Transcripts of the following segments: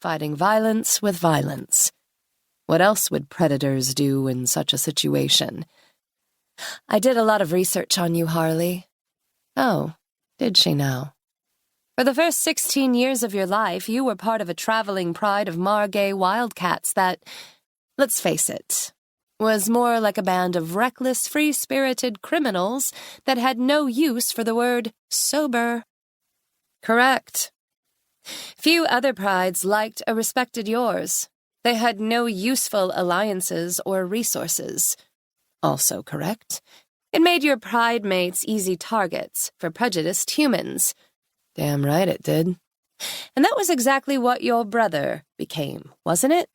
fighting violence with violence. What else would predators do in such a situation? I did a lot of research on you, Harley. Oh, did she now? For the first 16 years of your life, you were part of a traveling pride of margay wildcats that, let's face it, was more like a band of reckless, free-spirited criminals that had no use for the word sober. Correct. Few other prides liked or respected yours. They had no useful alliances or resources. Also correct. It made your pride mates easy targets for prejudiced humans. Damn right it did. And that was exactly what your brother became, wasn't it?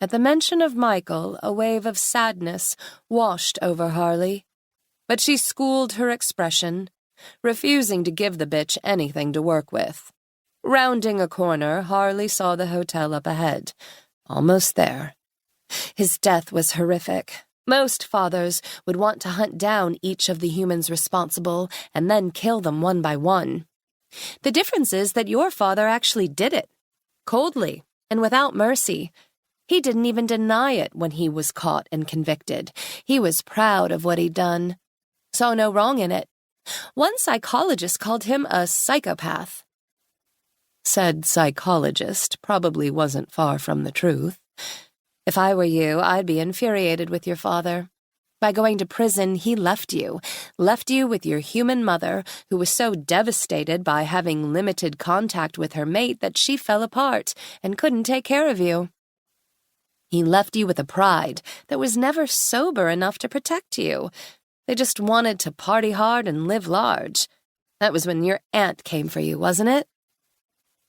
At the mention of Michael, a wave of sadness washed over Harley. But she schooled her expression, refusing to give the bitch anything to work with. Rounding a corner, Harley saw the hotel up ahead. Almost there. His death was horrific. Most fathers would want to hunt down each of the humans responsible and then kill them one by one. The difference is that your father actually did it. Coldly and without mercy. He didn't even deny it when he was caught and convicted. He was proud of what he'd done. Saw no wrong in it. One psychologist called him a psychopath. Said psychologist probably wasn't far from the truth. If I were you, I'd be infuriated with your father. By going to prison, he left you with your human mother, who was so devastated by having limited contact with her mate that she fell apart and couldn't take care of you. He left you with a pride that was never sober enough to protect you. They just wanted to party hard and live large. That was when your aunt came for you, wasn't it?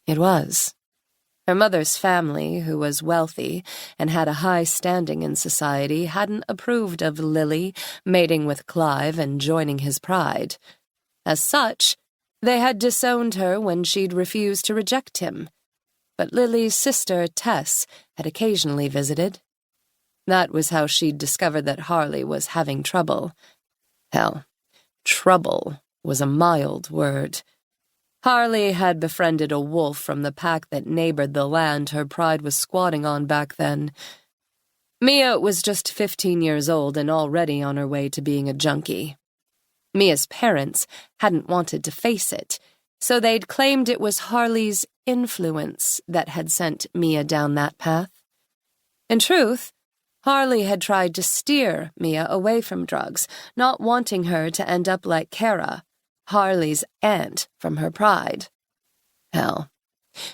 It was. Her mother's family, who was wealthy and had a high standing in society, hadn't approved of Lily mating with Clive and joining his pride. As such, they had disowned her when she'd refused to reject him. But Lily's sister, Tess, had occasionally visited. That was how she'd discovered that Harley was having trouble. Hell, trouble was a mild word. Harley had befriended a wolf from the pack that neighbored the land her pride was squatting on back then. Mia was just 15 years old and already on her way to being a junkie. Mia's parents hadn't wanted to face it, so they'd claimed it was Harley's influence that had sent Mia down that path. In truth, Harley had tried to steer Mia away from drugs, not wanting her to end up like Kara, Harley's aunt from her pride. Hell,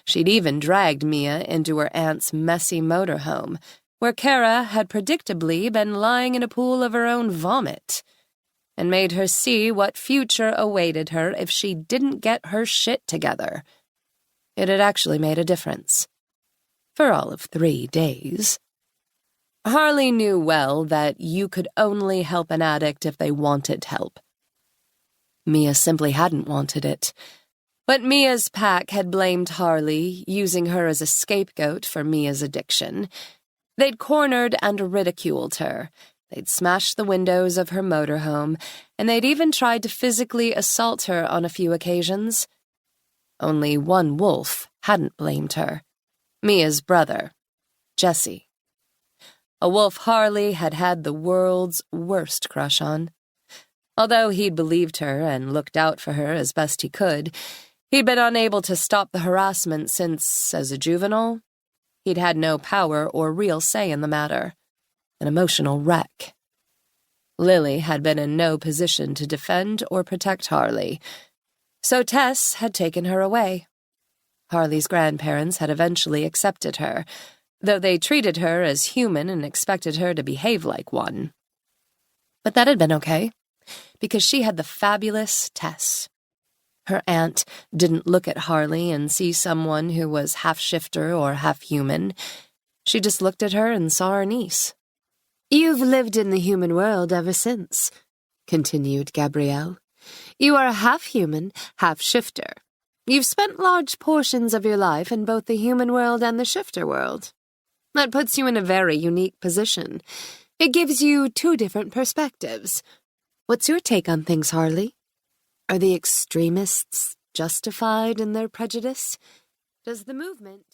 she'd even dragged Mia into her aunt's messy motorhome, where Kara had predictably been lying in a pool of her own vomit, and made her see what future awaited her if she didn't get her shit together. It had actually made a difference. For all of 3 days. Harley knew well that you could only help an addict if they wanted help. Mia simply hadn't wanted it. But Mia's pack had blamed Harley, using her as a scapegoat for Mia's addiction. They'd cornered and ridiculed her. They'd smashed the windows of her motorhome, and they'd even tried to physically assault her on a few occasions. Only one wolf hadn't blamed her. Mia's brother, Jesse. A wolf Harley had had the world's worst crush on. Although he'd believed her and looked out for her as best he could, he'd been unable to stop the harassment since, as a juvenile, he'd had no power or real say in the matter. An emotional wreck. Lily had been in no position to defend or protect Harley, so Tess had taken her away. Harley's grandparents had eventually accepted her, though they treated her as human and expected her to behave like one. But that had been okay, because she had the fabulous Tess. Her aunt didn't look at Harley and see someone who was half shifter or half human. She just looked at her and saw her niece. "You've lived in the human world ever since," continued Gabrielle. "You are half human, half shifter. You've spent large portions of your life in both the human world and the shifter world. That puts you in a very unique position. It gives you 2 different perspectives. What's your take on things, Harley? Are the extremists justified in their prejudice? Does the movement